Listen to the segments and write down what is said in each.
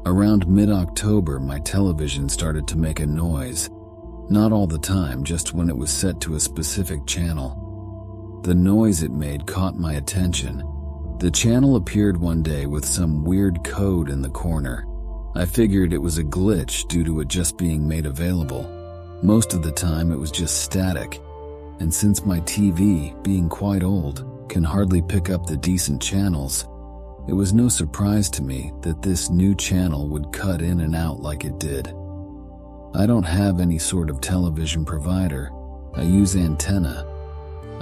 Around mid-October, my television started to make a noise. Not all the time, just when it was set to a specific channel. The noise it made caught my attention. The channel appeared one day with some weird code in the corner. I figured it was a glitch due to it just being made available. Most of the time it was just static, and since my TV, being quite old, can hardly pick up the decent channels, it was no surprise to me that this new channel would cut in and out like it did. I don't have any sort of television provider. I use antenna.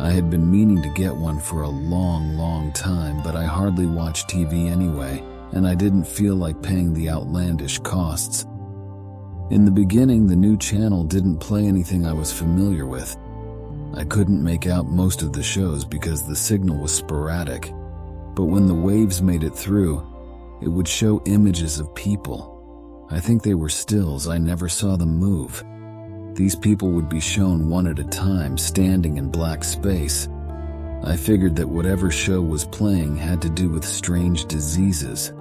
I had been meaning to get one for a long time, but I hardly watch TV anyway, and I didn't feel like paying the outlandish costs. In the beginning, the new channel didn't play anything I was familiar with. I couldn't make out most of the shows because the signal was sporadic, but when the waves made it through, it would show images of people. I think they were stills, I never saw them move. These people would be shown one at a time, standing in black space. I figured that whatever show was playing had to do with strange diseases.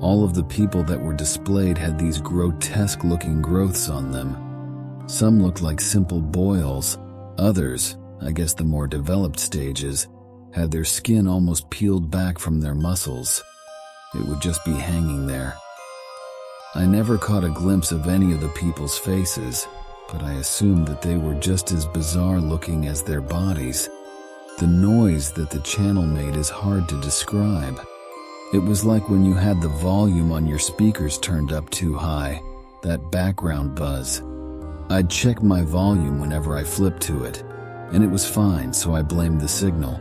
All of the people that were displayed had these grotesque-looking growths on them. Some looked like simple boils. Others, I guess the more developed stages, had their skin almost peeled back from their muscles. It would just be hanging there. I never caught a glimpse of any of the people's faces, but I assumed that they were just as bizarre-looking as their bodies. The noise that the channel made is hard to describe. It was like when you had the volume on your speakers turned up too high, that background buzz. I'd check my volume whenever I flipped to it, and it was fine, so I blamed the signal.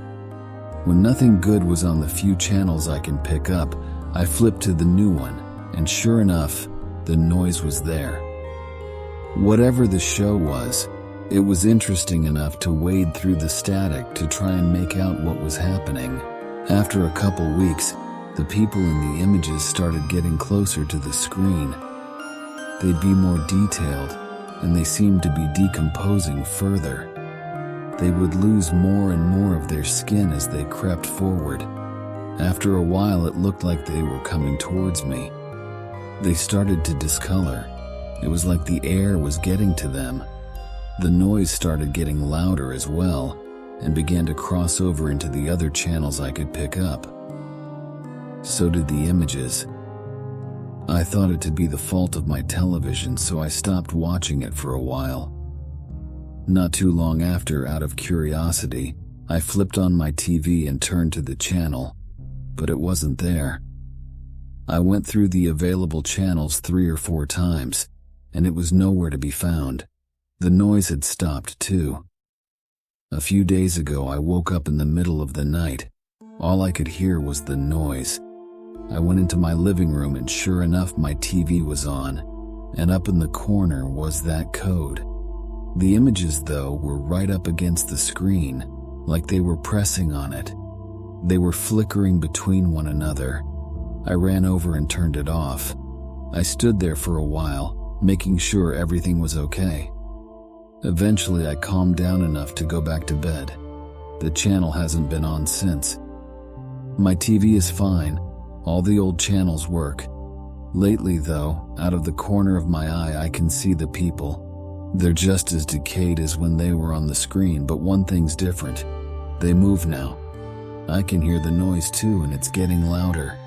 When nothing good was on the few channels I can pick up, I flipped to the new one, and sure enough, the noise was there. Whatever the show was, it was interesting enough to wade through the static to try and make out what was happening. After a couple weeks, the people in the images started getting closer to the screen. They'd be more detailed, and they seemed to be decomposing further. They would lose more and more of their skin as they crept forward. After a while, it looked like they were coming towards me. They started to discolor. It was like the air was getting to them. The noise started getting louder as well, and began to cross over into the other channels I could pick up. So did the images. I thought it to be the fault of my television, so I stopped watching it for a while. Not too long after, out of curiosity, I flipped on my TV and turned to the channel, but it wasn't there. I went through the available channels 3 or 4 times, and it was nowhere to be found. The noise had stopped too. A few days ago, I woke up in the middle of the night. All I could hear was the noise. I went into my living room and sure enough my TV was on, and up in the corner was that code. The images, though, were right up against the screen, like they were pressing on it. They were flickering between one another. I ran over and turned it off. I stood there for a while, making sure everything was okay. Eventually I calmed down enough to go back to bed. The channel hasn't been on since. My TV is fine. All the old channels work. Lately, though, out of the corner of my eye I can see the people. They're just as decayed as when they were on the screen, but one thing's different. They move now. I can hear the noise too, and it's getting louder.